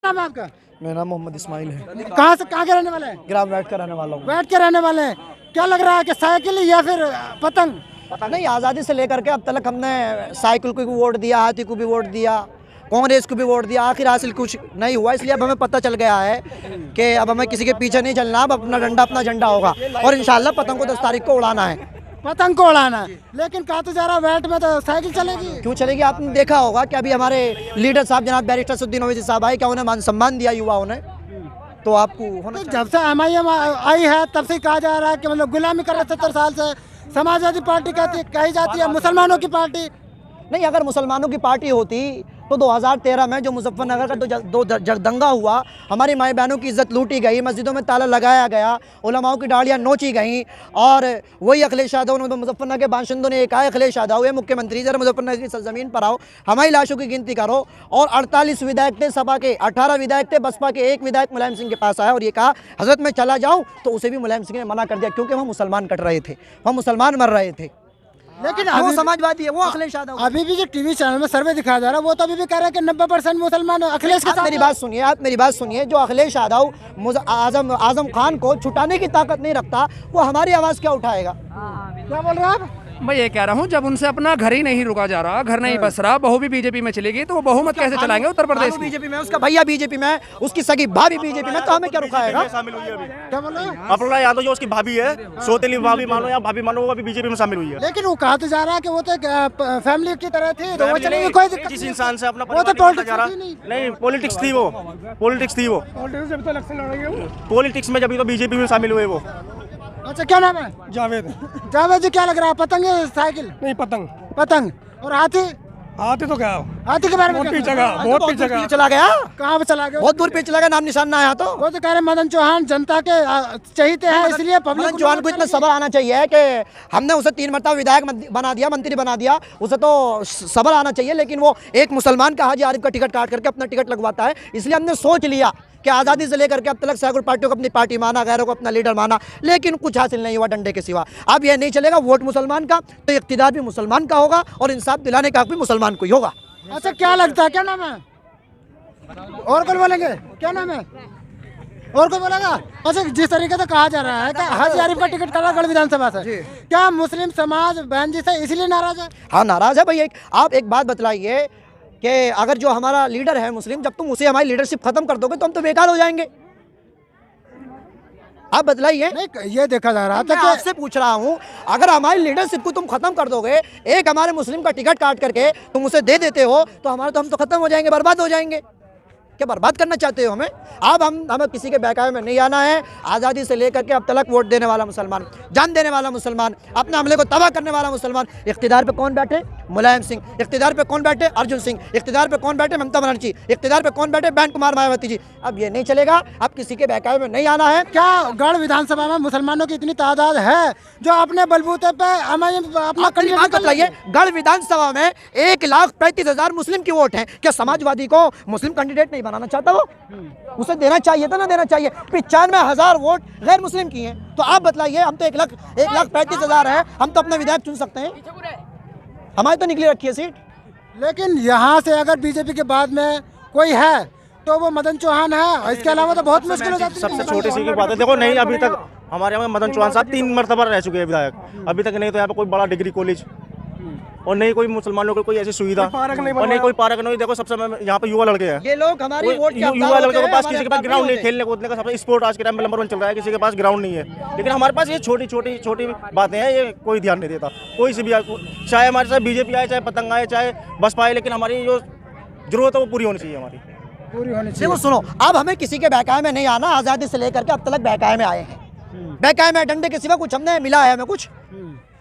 नाम है आपका? मेरा नाम मोहम्मद इस्माइल है। कहाँ से कहाँ के रहने वाले हैं? ग्राम वैट का रहने वाला हूँ। बैठ के रहने वाले हैं। क्या लग रहा है कि साइकिल या फिर पतंग? पता नहीं, आज़ादी से लेकर के अब तक हमने साइकिल को भी वोट दिया, हाथी को भी वोट दिया, कांग्रेस को भी वोट दिया, आखिर हासिल कुछ नहीं हुआ। इसलिए अब हमें पता चल गया है कि अब हमें किसी के पीछे नहीं चलना, अब अपना डंडा अपना झंडा होगा और इंशाल्लाह पतंग को 10 तारीख को उड़ाना है। पतंग को उड़ाना है। लेकिन कहा तो जा रहा वैट में तो साइकिल चलेगी। क्यों चलेगी? आपने देखा होगा कि अभी हमारे लीडर साहब जनाब बैरिस्टर असदुद्दीन ओवैसी साहब आए, क्या उन्हें मान सम्मान दिया युवाओं ने? तो आपको होना तो जब से MIM आई है तब से कहा जा रहा है कि मतलब गुलामी कर रहे 70 साल से। समाजवादी पार्टी कही जाती है मुसलमानों की पार्टी। नहीं, अगर मुसलमानों की पार्टी होती तो 2013 में जो मुजफ्फरनगर का दो दंगा हुआ, हमारी माई बहनों की इज्जत लूटी गई, मस्जिदों में ताला लगाया गया, उलमाओं की डालियाँ नोची गई, और वही अखिलेश यादव ने मुजफ्फरनगर के बाशिंदों ने कहा, अखिलेश यादव ये मुख्यमंत्री जरा मुजफ्फरनगर की सरजमीन पर आओ, हमारी लाशों की गिनती करो। और 48 विधायक थे सपा के, 18 विधायक थे बसपा के, एक विधायक मुलायम सिंह के पास आया और ये कहा हजरत मैं चला जाऊँ, तो उसे भी मुलायम सिंह ने मना कर दिया, क्योंकि वहाँ मुसलमान कट रहे थे, वहाँ मुसलमान मर रहे थे। लेकिन वो समाजवादी है, वो अखिलेश यादव। अभी भी जो टीवी चैनल में सर्वे दिखाया जा रहा है वो तो अभी भी कह रहे हैं कि 90% मुसलमान अखिलेश के साथ। मेरी बात सुनिए, आप मेरी बात सुनिए। जो अखिलेश यादव आजम खान को छुटाने की ताकत नहीं रखता, वो हमारी आवाज़ क्या उठाएगा? क्या बोल रहे हैं आप? मैं ये कह रहा हूँ, जब उनसे अपना घर ही नहीं रुका जा रहा, घर नहीं बस रहा, बहू भी बीजेपी में चलेगी, तो वो बहुमत कैसे चलाएंगे उत्तर प्रदेश में? बीजेपी में, उसका भैया बीजेपी में, उसकी सगी भाभी बीजेपी में, तो हमें क्या रुकाएगा? शामिल हुई है अभी। क्या बोल रहे हैं? अपर्णा यादव जो उसकी भाभी है, सौतेली भाभी मानो या भाभी मानो, वो अभी बीजेपी में शामिल हुई है। लेकिन वो कहा तो जा रहा है कि वो तो फैमिली की तरह थी, तो वो चलेगी, कोई दिक्कत जिस नहीं। इंसान से अपना वो तो परिवार निकालता जा रहा, पॉलिटिक्स नहीं पॉलिटिक्स थी वो, पॉलिटिक्स थी वो, पॉलिटिक्स में जब तो बीजेपी में शामिल हुए वो। अच्छा, क्या नाम है? जावेद। जावेद जी, क्या लग रहा है, पतंग या साइकिल? नहीं, पतंग। पतंग। और हाथी? हाथी तो क्या, हाथी के बारे में बहुत क्या पीछे कहना का, है? बहुत पीछे का। चला गया, कहाँ पे चला गया? बहुत दूर पे चला गया, नाम निशान ना आया तो। वो तो कह रहे मदन चौहान जनता के चहीते हैं, इसलिए पब्लिक मदन चौहान को इतना सबर आना चाहिए कि हमने उसे 3 मरतबा विधायक बना दिया, मंत्री बना दिया, उसे तो सबर आना चाहिए। लेकिन वो एक मुसलमान का हाजी आरिफ का टिकट काट करके अपना टिकट लगवाता है। इसलिए हमने सोच लिया कि आज़ादी से लेकर के अब तक सैकड़ों पार्टियों को अपनी पार्टी माना, गैरों को अपना लीडर माना, लेकिन कुछ हासिल नहीं हुआ डंडे के सिवा। अब यह नहीं चलेगा, वोट मुसलमान का तो इख्तियार भी मुसलमान का होगा और इंसाफ दिलाने का हक भी मुसलमान को ही होगा। अच्छा, क्या लगता है, क्या नाम है? और कौन बोलेंगे? क्या नाम है? और कोई बोलेगा? अच्छा, जिस तरीके से कहा जा रहा है कि हाजी आरिफ का टिकट कड़ा गढ़ विधानसभा से, क्या मुस्लिम समाज बहन जी से इसलिए नाराज है? हाँ, नाराज है भाई। आप एक बात बतलाइए कि अगर जो हमारा लीडर है मुस्लिम, जब तुम उसे हमारी लीडरशिप खत्म कर दोगे तो हम तो बेकार हो जाएंगे। आप बतलाइए। नहीं, ये देखा जा रहा मैं था आपसे पूछ रहा हूँ, अगर हमारी लीडरशिप को तुम खत्म कर दोगे, एक हमारे मुस्लिम का टिकट काट करके तुम उसे दे देते हो, तो हम तो खत्म हो जाएंगे, बर्बाद हो जाएंगे। क्या बर्बाद करना चाहते हो हमें? अब हमें किसी के बहकावे में नहीं आना है। आज़ादी से लेकर के अब तक वोट देने वाला मुसलमान, जान देने वाला मुसलमान, अपने हमले को तबाह करने वाला मुसलमान। इख्तियार पे कौन बैठे? मुलायम सिंह। इख्तियार पे कौन बैठे? अर्जुन सिंह। इख्तियार पे कौन बैठे? ममता बनर्जी। इख्तियार पे कौन बैठे? बहन कुमार मायावती जी। अब ये नहीं चलेगा, अब किसी के बहकावे में नहीं आना है। क्या गढ़ विधानसभा में मुसलमानों की इतनी तादाद है जो अपने बलबूते पे अपना बात बताइए, गढ़ विधानसभा में 1,35,000 मुस्लिम की वोट है। क्या समाजवादी को मुस्लिम कैंडिडेट नहीं बनाना चाहता? वो उसे देना चाहिए था, ना देना चाहिए? 95,000 वोट गैर मुस्लिम की हैं। तो आप बतलाइए, हम तो 1,35,000 है, हम तो अपना विधायक चुन सकते हैं, हमारी तो निकली रखी है सीट। लेकिन यहाँ से अगर बीजेपी के बाद में कोई है तो वो मदन चौहान है, इसके अलावा तो बहुत मुश्किल हो जाती है। सबसे छोटी सी की बात है, देखो नहीं अभी तक हमारे यहाँ मदन चौहान साहब 3 मरतबा रह चुके हैं विधायक, अभी तक नहीं तो यहाँ पे कोई बड़ा डिग्री कॉलेज और नहीं कोई मुसलमानों को कोई ऐसी सुविधा और नहीं कोई पार्क नहीं। देखो सबसे यहाँ पे युवा लड़के हैं, ये लोग हमारी वोट के युवा लड़के के पास किसी के पास ग्राउंड नहीं, खेलने कूदने का सबसे स्पोर्ट आज के टाइम में नंबर 1 चल रहा है, किसी के पास ग्राउंड नहीं है। लेकिन हमारे पास ये छोटी छोटी बातें हैं, ये कोई ध्यान नहीं देता कोई सी भी, चाहे हमारे साथ बीजेपी आए, चाहे पतंग आए, चाहे बसपा आए, लेकिन हमारी जो जरूरत है वो पूरी होनी चाहिए, हमारी पूरी होनी चाहिए। देखो सुनो, अब हमें किसी के बहकावे में नहीं आना। आज़ादी से लेकर के अब तक बहकावे में आए हैं, बहकावे में डंडे के सिवा कुछ हमने मिला है हमें कुछ?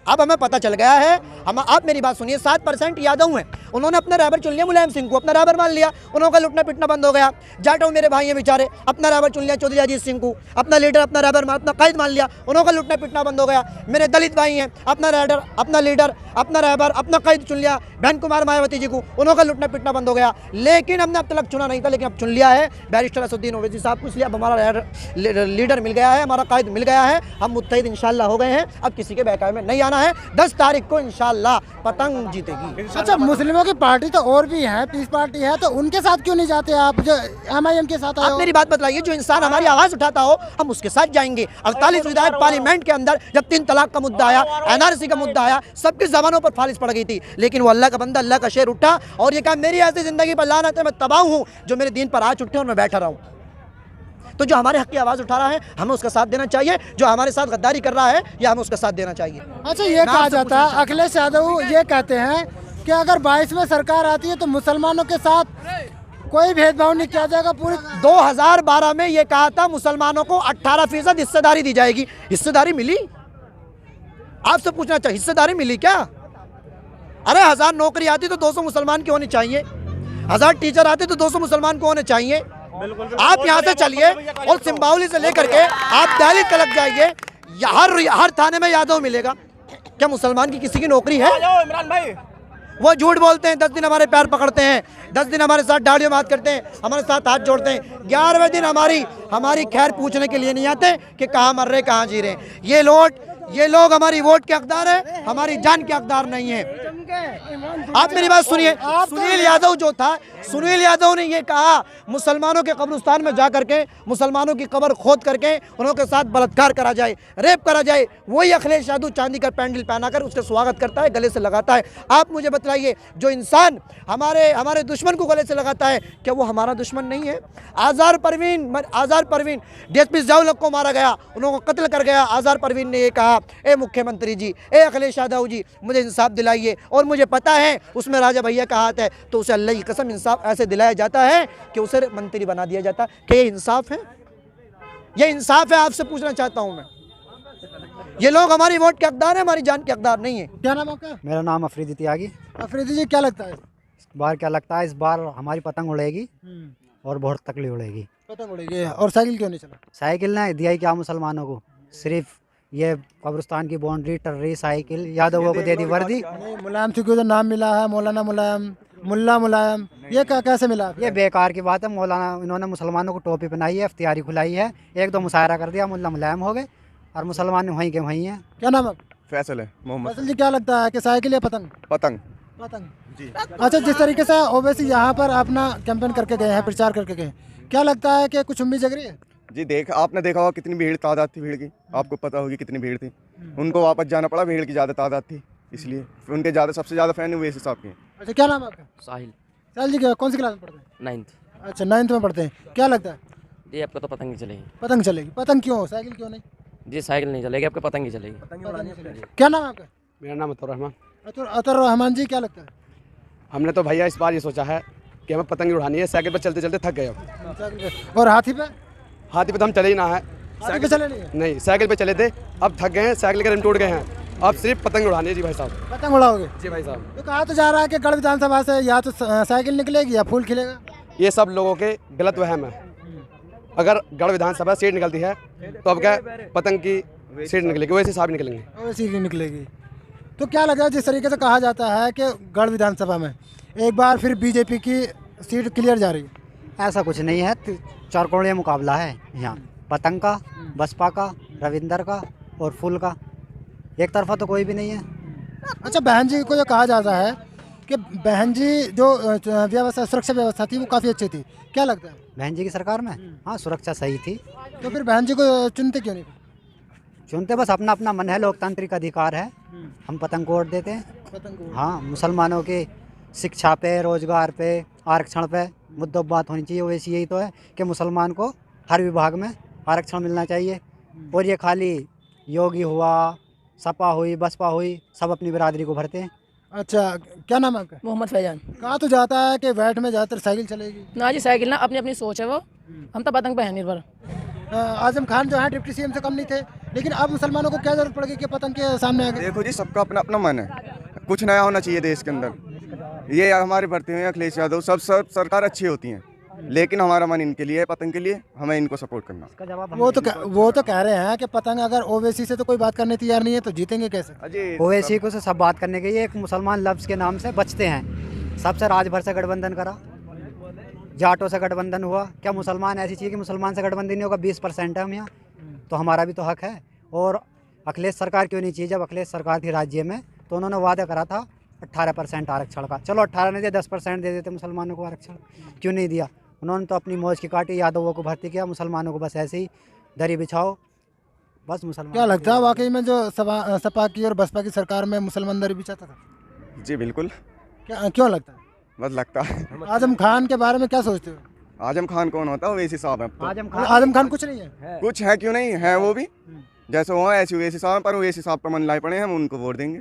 अब हमें पता चल गया है। हम, आप मेरी बात सुनिए, 7% यादव हैं, उन्होंने अपना रहबर चुन लिया, मुलायम सिंह को अपना रहबर मान लिया, उन्होंने लुटना पिटना बंद हो गया। जाटो मेरे भाई हैं बेचारे, अपना रहबर चुन लिया चौधरी अजीत सिंह को, अपना लीडर अपना रहबर अपना कायद मान लिया, उन्होंने लुटना पिटना बंद हो गया। मेरे दलित भाई हैं, अपना लीडर अपना रहबर अपना कायद चुन लिया बहन कुमार मायावती जी को, उन्होंने लुटना पिटना बंद हो गया। लेकिन हमने अब तक चुना नहीं था, लेकिन अब चुन लिया है बैरिस्टर असदुद्दीन ओवैसी साहब को, इसलिए अब हमारा लीडर मिल गया है, हमारा कायद मिल गया है, हम मुत्तहिद इंशाअल्लाह हो गए हैं। अब किसी के बहकावे में नहीं आना करना है। 10 तारीख को इंशाल्लाह पतंग जीतेगी। अच्छा, मुस्लिमों की पार्टी तो और भी है, पीस पार्टी है, तो उनके साथ क्यों नहीं जाते आप, जो MIM के साथ आए आप हो? मेरी बात बतलाइए, जो इंसान हमारी आवाज उठाता हो हम उसके साथ जाएंगे। 48 विधायक पार्लियामेंट के अंदर जब 3 तलाक का मुद्दा आया, NRC का मुद्दा आया, सबकी जबानों पर फालिश पड़ गई थी, लेकिन वो अल्लाह का बंदा, अल्लाह का शेर उठा और ये कहा मेरी ऐसी जिंदगी पर लानत है, मैं तबाह हूँ जो मेरे दीन पर आज उठे और मैं बैठा रहा हूँ। तो जो हमारे हक की आवाज़ उठा रहा है हमें उसका साथ देना चाहिए, जो हमारे साथ गद्दारी कर रहा है या हमें उसका साथ देना चाहिए। अच्छा, ये कहा जाता है, अखिलेश यादव ये कहते हैं कि अगर 22 में सरकार आती है तो मुसलमानों के साथ कोई भेदभाव नहीं किया जाएगा। पूरी 2012 में ये कहा था मुसलमानों को 18% हिस्सेदारी दी जाएगी। हिस्सेदारी मिली? आपसे पूछना चाहिए, हिस्सेदारी मिली क्या? अरे 1000 नौकरी आती तो 200 मुसलमान की होनी चाहिए, 1000 टीचर आते तो 200 मुसलमान को होने चाहिए। आप यहाँ से चलिए और सिंबावली से लेकर के आप दिल्ली तक जाइए, हर थाने में यादव मिलेगा। क्या मुसलमान की किसी की नौकरी है? इमरान भाई वो झूठ बोलते हैं, 10 दिन हमारे पैर पकड़ते हैं, 10 दिन हमारे साथ दाढ़ियों में हाथ करते हैं, हमारे साथ हाथ जोड़ते हैं, 11वें दिन हमारी खैर पूछने के लिए नहीं आते कि कहाँ मर रहे कहाँ जी रहे। ये लोग हमारी वोट के हकदार है, हमारी जान के हकदार नहीं है। आप मेरी बात सुनिए, सुनील यादव जो था, सुनील यादव ने ये कहा मुसलमानों के कब्रिस्तान में जा करके मुसलमानों की कब्र खोद करके उनके साथ बलात्कार करा जाए, रेप करा जाए। वही अखिलेश यादव चांदी का पैंडल पहनाकर उसका स्वागत करता है, गले से लगाता है। आप मुझे बतलाइए, जो इंसान हमारे दुश्मन को गले से लगाता है, क्या वो हमारा दुश्मन नहीं है? आज़ार परवीन DSP ज़ियाउल हक को मारा गया, उनको कत्ल कर गया। आज़ार परवीन ने ये कहा, ए मुख्यमंत्री जी, ए अखिलेश यादव जी, मुझे इंसाफ दिलाइए। और मुझे पता है उसमें राजा भैया का हाथ है, तो उसे अल्लाह की कसम इंसाफ ऐसे दिलाया जाता है कि उसे मंत्री बना दिया जाता है। क्या ये इंसाफ है? ये इंसाफ है? आपसे पूछना चाहता हूं मैं। ये लोग हमारी वोट के हकदार है, हमारी जान के हकदार नहीं है। क्या नाम आपका? मेरा नाम अफरीदी त्यागी। अफरीदी जी, क्या लगता है इस बार क्या लगता है, इस बार हमारी पतंग उड़ेगी और बहुत तकलीफ उड़ेगी। पतंग उड़ेगी। और साइकिल क्यों नहीं चला? साइकिल ने दिया ही क्या मुसलमानों को, सिर्फ ये कब्रिस्तान की बाउंड्री, टर्री, साइकिल यादवों को दे दी वर्दी। नहीं, मुलायम सिंह को जो नाम मिला है, मौलाना मुलायम, मुल्ला मुलायम, ये कैसे मिला? ये बेकार की बात है। मौलाना इन्होंने मुसलमानों को टोपी पहनाई है, इफ्तियारी खुलाई है, एक दो मुशायरा कर दिया, मुल्ला मुलायम हो गए और मुसलमान वहीं के वहीं हैं। क्या नाम है? फैसल है मोहम्मद। फैसल जी, क्या लगता है कि साइकिल या पतंग? पतंग जी। अच्छा, जिस तरीके से ओवैसी यहाँ पर अपना कैंपेन करके गए हैं, प्रचार करके गए, क्या लगता है कि कुछ उम्मीद जग रही है? जी, आपने देखा होगा कितनी भीड़ तादाद थी, भीड़ की आपको पता होगी कितनी भीड़ थी। उनको वापस जाना पड़ा, भीड़ की ज़्यादा तादाद थी, इसलिए उनके सबसे ज़्यादा फैन ओवैसी साहब के। अच्छा, क्या नाम है आपका? साहिल। साहिल जी, कौन सी क्लास में पढ़ते हैं? 9th। अच्छा, 9th में पढ़ते हैं। क्या लगता है? जी आपको तो पतंग ही चलेगी। पतंग चलेगी। पतंग क्यों, साइकिल क्यों नहीं? जी साइकिल नहीं चलेगी, आपको पतंग ही चलेगी। क्या नाम है आपका? मेरा नाम अतुर रहमान। अतर रहमान जी, क्या लगता है? हमने तो भैया इस बार ये सोचा है कि हमें पतंग उड़ानी है। साइकिल पर चलते चलते थक गए अब। और हाथी पे? हाथी पे तो हम चले ही ना है, हाथी पे चले नहीं है? नहीं साइकिल पे चले थे, अब थक गए हैं, साइकिल के रिम टूट गए हैं, अब सिर्फ पतंग उड़ानी है। जी भाई साहब। पतंग उड़ाओगे? जी भाई साहब। तो कहा तो जा रहा है कि गढ़ विधानसभा से या तो साइकिल निकलेगी या फूल खिलेगा। ये सब लोगों के गलत वहम है। अगर गढ़ विधानसभा सीट निकलती है तो अब क्या पतंग की सीट निकलेगी, वैसे साहब निकलेंगे। वैसी ही निकलेगी। तो क्या लगा, जिस तरीके से कहा जाता है कि गढ़ विधानसभा में एक बार फिर बीजेपी की सीट क्लियर जा रही है? ऐसा कुछ नहीं है, चौकोड़िया मुकाबला है यहाँ, पतंग का, बसपा का, रविंदर का और फुल का। एक तरफा तो कोई भी नहीं है। अच्छा, बहन जी को जो कहा जाता है कि बहन जी जो व्यवस्था, सुरक्षा व्यवस्था थी वो काफ़ी अच्छी थी, क्या लगता है? बहन जी की सरकार में हाँ सुरक्षा सही थी। तो फिर बहन जी को चुनते क्यों नहीं? चुनते बस अपना अपना मन है, लोकतांत्रिक अधिकार है, हम पतंग को वोट देते हैं। पतंग को? हाँ, मुसलमानों की शिक्षा पे, रोजगार पे, आरक्षण पे मुद्दों बात होनी चाहिए। वैसे यही तो है कि मुसलमान को हर विभाग में आरक्षण मिलना चाहिए। और ये खाली योगी हुआ, सपा हुई, बसपा हुई, सब अपनी बिरादरी को भरते हैं। अच्छा, क्या नाम है आपका? मोहम्मद फैजान। कहा तो जाता है कि वैट में ज़्यादातर साइकिल चलेगी। ना जी, साइकिल ना, अपनी अपनी सोच है वो, हम तो पतंग पे हैं निर्भर। आजम खान जो है डिप्टी CM से कम नहीं थे, लेकिन अब मुसलमानों को क्या जरूरत पड़ गई कि पतंग के सामने आ गए? देखो जी, सबका अपना अपना मन है, कुछ नया होना चाहिए देश के अंदर। ये हमारे भरते हुए अखिलेश यादव सब सरकार अच्छी होती हैं, लेकिन हमारा मन इनके लिए है, पतंग के लिए, हमें इनको सपोर्ट करना। वो तो कह रहे हैं कि पतंग अगर ओवैसी से तो कोई बात करने तैयार नहीं है तो जीतेंगे कैसे? ओवैसी को से सब बात करने के लिए एक मुसलमान लफ्ज़ के नाम से बचते हैं। सबसे राजभर से गठबंधन करा, जाटों से गठबंधन हुआ। क्या मुसलमान ऐसी चीज़ कि मुसलमान से गठबंधन नहीं होगा? 20% है हम यहाँ, तो हमारा भी तो हक है। और अखिलेश सरकार क्यों नहीं चाहिए? जब अखिलेश सरकार थी राज्य में तो उन्होंने वादा करा था 18% आरक्षण का। चलो 18 नहीं दिया, 10% दे देते मुसलमानों को आरक्षण, क्यों नहीं दिया? उन्होंने तो अपनी मौज की काटी, यादवों को भर्ती किया, मुसलमानों को बस ऐसे ही दरी बिछाओ, बस मुसलमान। क्या लगता है वाकई में जो सपा की और बसपा की सरकार में मुसलमान दरी बिछाता था? जी बिल्कुल। क्या क्यों लगता है? बस लगता है। आजम खान के बारे में क्या सोचते हो? आजम खान कौन होता है? ओवैसी साहब है। आजम खान कुछ नहीं है। कुछ है क्यों नहीं है, वो भी जैसे वो ऐसे ओवैसी साहब, पर ओवैसी साहब पर मन लाए पड़े हैं, हम उनको वोट देंगे।